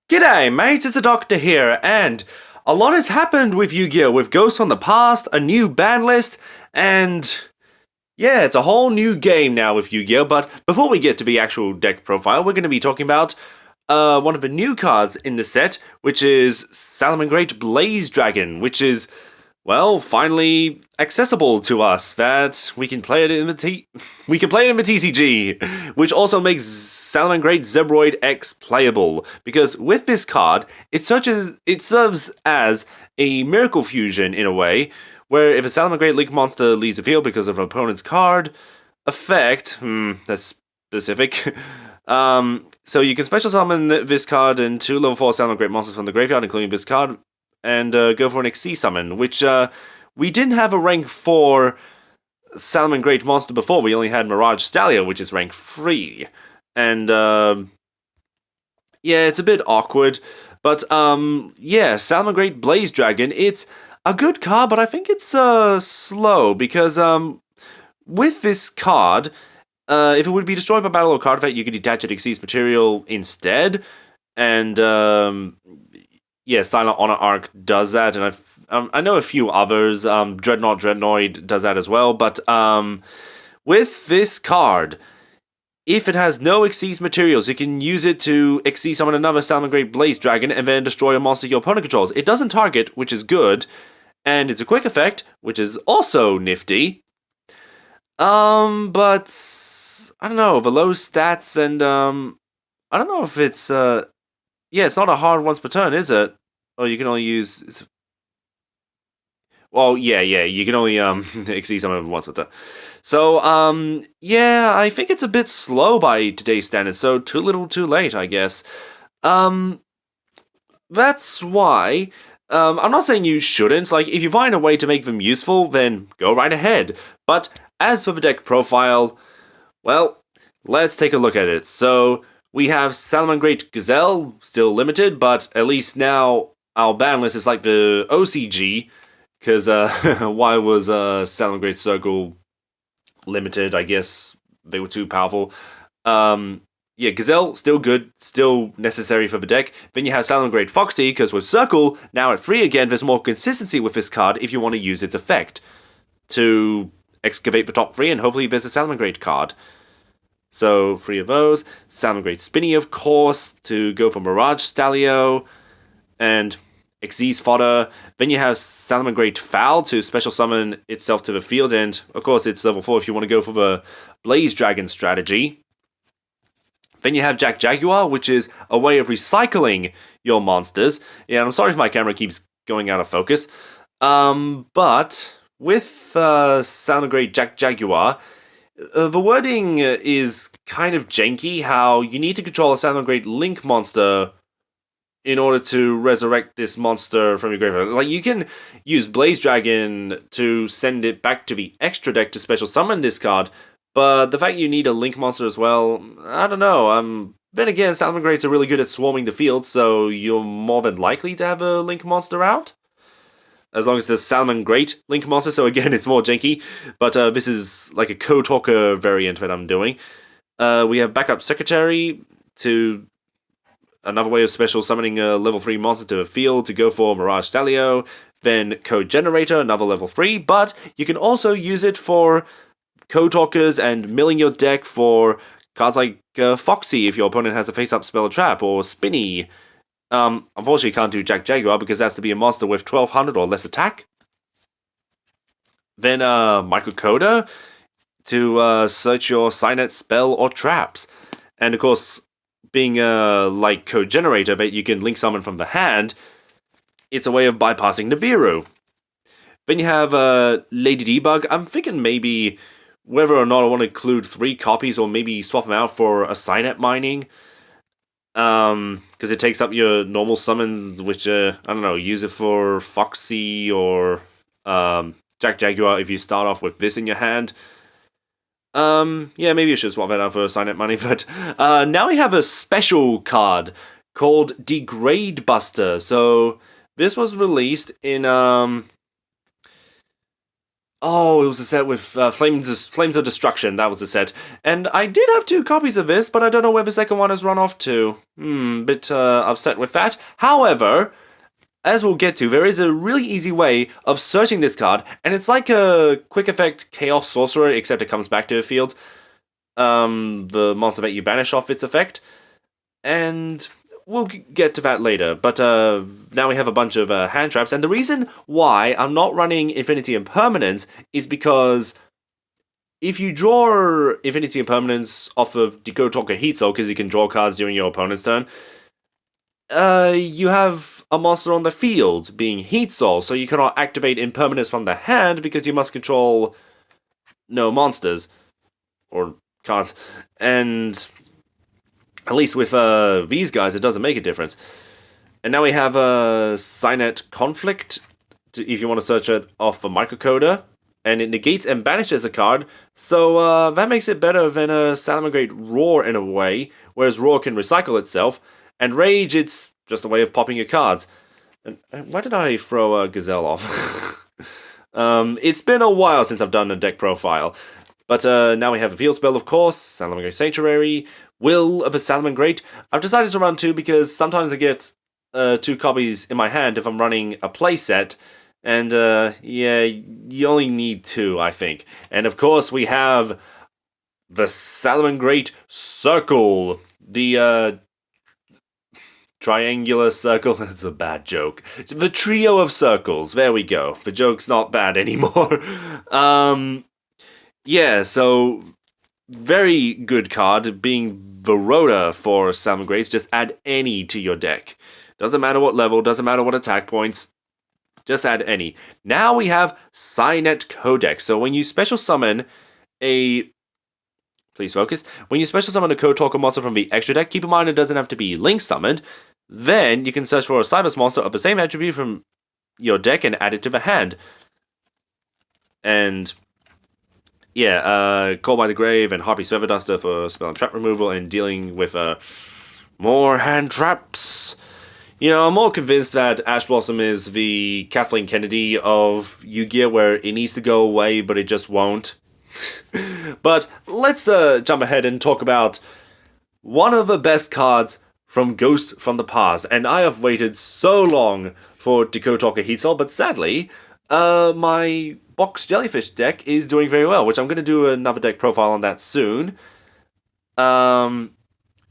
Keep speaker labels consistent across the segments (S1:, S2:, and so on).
S1: G'day, mates, it's the Doctor here, and a lot has happened with Yu-Gi-Oh! With Ghosts from the Past, a new ban list, and yeah, it's a whole new game now with Yu-Gi-Oh! But before we get to the actual deck profile, we're going to be talking about one of the new cards in the set, which is Salamangreat Blaze Dragon, which is, well, finally accessible to us. That we can play it in we can play it in the TCG, which also makes Salamangreat Zebroid X playable. Because with this card, it serves as a Miracle Fusion in a way, where if a Salamangreat Link monster leaves the field because of an opponent's card effect, that's specific. So you can special summon this card and two level 4 Salamangreat monsters from the graveyard, including this card, and go for an XC summon, which we didn't have a rank 4 Salamangreat monster before. We only had Mirage Stallion, which is rank 3. And yeah, it's a bit awkward. But yeah, Salamangreat Blaze Dragon, it's a good card, but I think it's slow, because with this card, if it would be destroyed by battle or card effect, you could detach it XC's material instead. And yeah, Silent Honor Arc does that, and I know a few others. Dreadnoid does that as well. But with this card, if it has no Xyz materials, you can use it to Xyz summon another Salamangreat Blaze Dragon and then destroy a monster your opponent controls. It doesn't target, which is good, and it's a quick effect, which is also nifty. But I don't know, the low stats, and I don't know if it's yeah, it's not a hard once per turn, is it? Oh, you can only use. Well, yeah, you can only exceed someone once per turn. So, yeah, I think it's a bit slow by today's standards. So too little, too late, I guess. That's why. I'm not saying you shouldn't. Like, if you find a way to make them useful, then go right ahead. But as for the deck profile, well, let's take a look at it. So we have Salamangreat Gazelle, still limited, but at least now our ban list is like the OCG, because why was Salamangreat Circle limited? I guess they were too powerful. Yeah, Gazelle, still good, still necessary for the deck. Then you have Salamangreat Foxy, because with Circle, now at 3 again, there's more consistency with this card if you want to use its effect to excavate the top 3, and hopefully there's a Salamangreat card. So, 3 of those. Salamangreat Spinny, of course, to go for Mirage Stallion, and Xyz fodder. Then you have Salamangreat Foul to special summon itself to the field, and of course it's level 4 if you want to go for the Blaze Dragon strategy. Then you have Jack Jaguar, which is a way of recycling your monsters. Yeah, I'm sorry if my camera keeps going out of focus. But with Salamangreat Jack Jaguar, the wording is kind of janky, how you need to control a Salamangreat Link monster in order to resurrect this monster from your graveyard. Like, you can use Blaze Dragon to send it back to the extra deck to special summon this card, but the fact you need a Link monster as well, I don't know. Then again, Salamangreats are really good at swarming the field, so you're more than likely to have a Link monster out. As long as there's Salamangreat Link monster, so again, it's more janky. But this is like a Code Talker variant that I'm doing. We have Backup Secretary to another way of special summoning a level 3 monster to a field to go for Mirage Stallion. Then Code Generator, another level 3, but you can also use it for Code Talkers and milling your deck for cards like Foxy if your opponent has a face-up spell or trap, or Spinny. Unfortunately, you can't do Jack Jaguar because it has to be a monster with 1200 or less attack. Then Microcoder to search your Signet spell or traps. And of course, being like Code Generator, but you can link summon from the hand, it's a way of bypassing Nibiru. Then you have Lady Debug. I'm thinking maybe whether or not I want to include 3 copies or maybe swap them out for a Signet Mining. Because it takes up your normal summon, which, I don't know, use it for Foxy or Jack Jaguar if you start off with this in your hand. Yeah, maybe you should swap that out for a Signet Money, but now we have a special card called Degrade Buster. So this was released in Oh, it was a set with Flames of Destruction. That was a set. And I did have 2 copies of this, but I don't know where the second one has run off to. Bit upset with that. However, as we'll get to, there is a really easy way of searching this card, and it's like a quick effect Chaos Sorcerer, except it comes back to the field. The monster that you banish off its effect. And we'll get to that later, but now we have a bunch of hand traps, and the reason why I'm not running Infinity Impermanence is because if you draw Infinity Impermanence off of Decode Talker Heat Soul, because you can draw cards during your opponent's turn, you have a monster on the field being Heat Soul, so you cannot activate Impermanence from the hand because you must control no monsters, or cards, and at least with these guys, it doesn't make a difference. And now we have a Cynet Conflict, if you want to search it off a microcoder. And it negates and banishes a card, so that makes it better than a Salamangreat Roar in a way, whereas Roar can recycle itself. And Rage, it's just a way of popping your cards. And why did I throw a Gazelle off? It's been a while since I've done a deck profile. But now we have a field spell, of course, Salamangreat Sanctuary, Will of a Salamangreat. I've decided to run 2 because sometimes I get 2 copies in my hand if I'm running a playset. And yeah, you only need 2, I think. And of course we have the Salamangreat Circle. The triangular circle. That's a bad joke. The trio of circles. There we go. The joke's not bad anymore. Yeah, so very good card, being Verota for Salamangreats. Just add any to your deck. Doesn't matter what level, doesn't matter what attack points, just add any. Now we have Cynet Codex. So when you special summon a... Please focus. When you special summon a Code Talker monster from the extra deck, keep in mind it doesn't have to be link summoned. Then you can search for a Cybers monster of the same attribute from your deck and add it to the hand. And... yeah, Call by the Grave and Harpy's Feather Duster for spell and trap removal and dealing with more hand traps. You know, I'm more convinced that Ash Blossom is the Kathleen Kennedy of Yu-Gi-Oh! Where it needs to go away, but it just won't. But let's jump ahead and talk about one of the best cards from Ghost from the Past. And I have waited so long for Decode Talker Heat Soul, but sadly, my Box Jellyfish deck is doing very well, which I'm going to do another deck profile on that soon.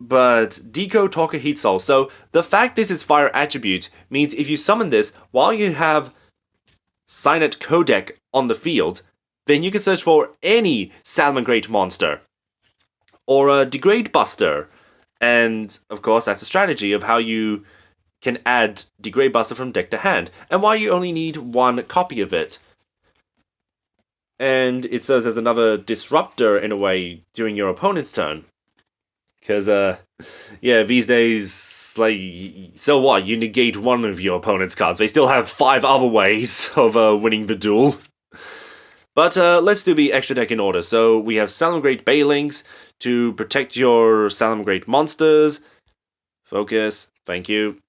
S1: But Decode Talker Heat Soul. So the fact this is fire attribute means if you summon this while you have Cynet Codec on the field, then you can search for any Salamangreat monster or a Degrade Buster. And of course, that's a strategy of how you can add Degrade Buster from deck to hand, and why you only need 1 copy of it. And it serves as another disruptor in a way during your opponent's turn. Because, yeah, these days, like, so what? You negate 1 of your opponent's cards. They still have 5 other ways of winning the duel. But let's do the extra deck in order. So we have Salamangreat Baylings to protect your Salamangreat monsters. Focus. Thank you.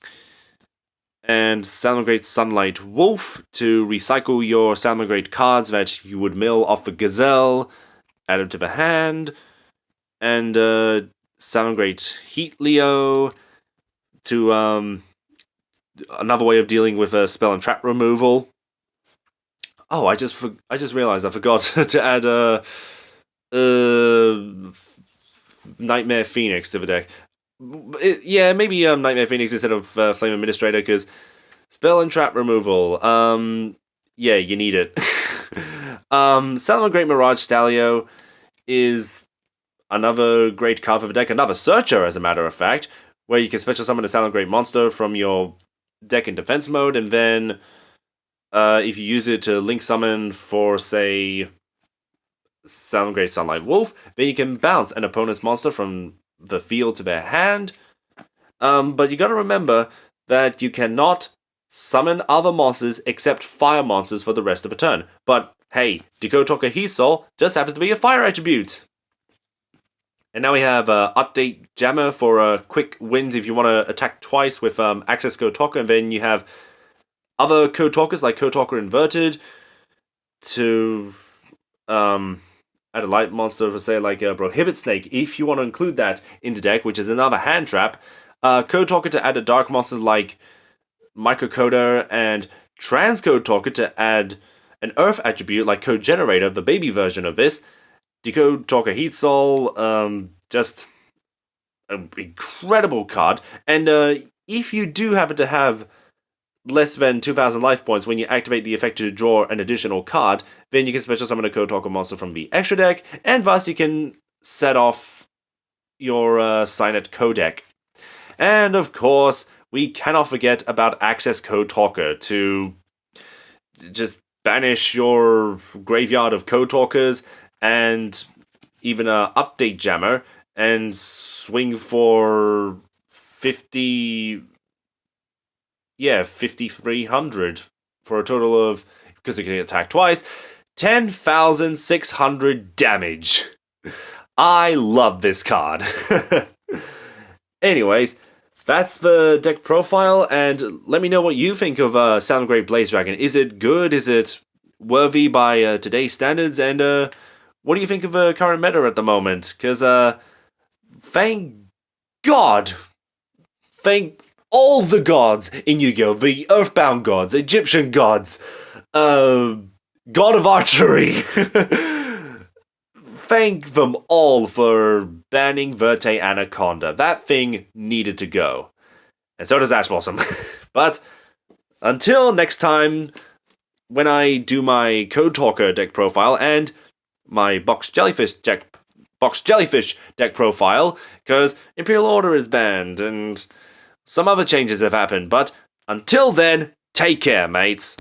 S1: And Salamangreat Sunlight Wolf to recycle your Salamangreat cards that you would mill off the Gazelle, add them to the hand. And Salamangreat Heat Leo to another way of dealing with spell and trap removal. Oh, I just realized I forgot to add Nightmare Phoenix to the deck. Yeah, maybe Nightmare Phoenix instead of Flame Administrator, because spell and trap removal. Yeah, you need it. Salamangreat Mirage Stalio is another great card for the deck, another searcher, as a matter of fact, where you can special summon a Salamangreat monster from your deck in defense mode, and then if you use it to link summon for, say, Salamangreat Sunlight Wolf, then you can bounce an opponent's monster from the field to their hand. But you gotta remember that you cannot summon other monsters except fire monsters for the rest of the turn. But hey, Decode Talker Heat Soul just happens to be a fire attribute. And now we have Update Jammer for quick wins if you want to attack twice with Access Code Talker, and then you have other Code Talkers like Code Talker Inverted to add a light monster for say like a Prohibit Snake, if you want to include that in the deck, which is another hand trap. Code Talker to add a dark monster like Microcoder, and Transcode Talker to add an Earth attribute like Code Generator, the baby version of this. Decode Talker Heat Soul, just an incredible card. And if you do happen to have less than 2,000 life points when you activate the effect to draw an additional card, then you can special summon a Code Talker monster from the extra deck, and thus you can set off your Signet Codec. And of course, we cannot forget about Access Code Talker to just banish your graveyard of Code Talkers and even a Update Jammer and swing for 5,300 for a total of, because it can attack twice, 10,600 damage. I love this card. Anyways, that's the deck profile, and let me know what you think of Salamangreat Blaze Dragon. Is it good? Is it worthy by today's standards? And what do you think of the current meta at the moment? Because thank God, thank all the gods in Yu-Gi-Oh! The Earthbound gods, Egyptian gods, God of Archery. Thank them all for banning Verte Anaconda. That thing needed to go. And so does Ash Blossom. But until next time, when I do my Code Talker deck profile and my Box Jellyfish deck profile, because Imperial Order is banned and some other changes have happened. But until then, take care, mates.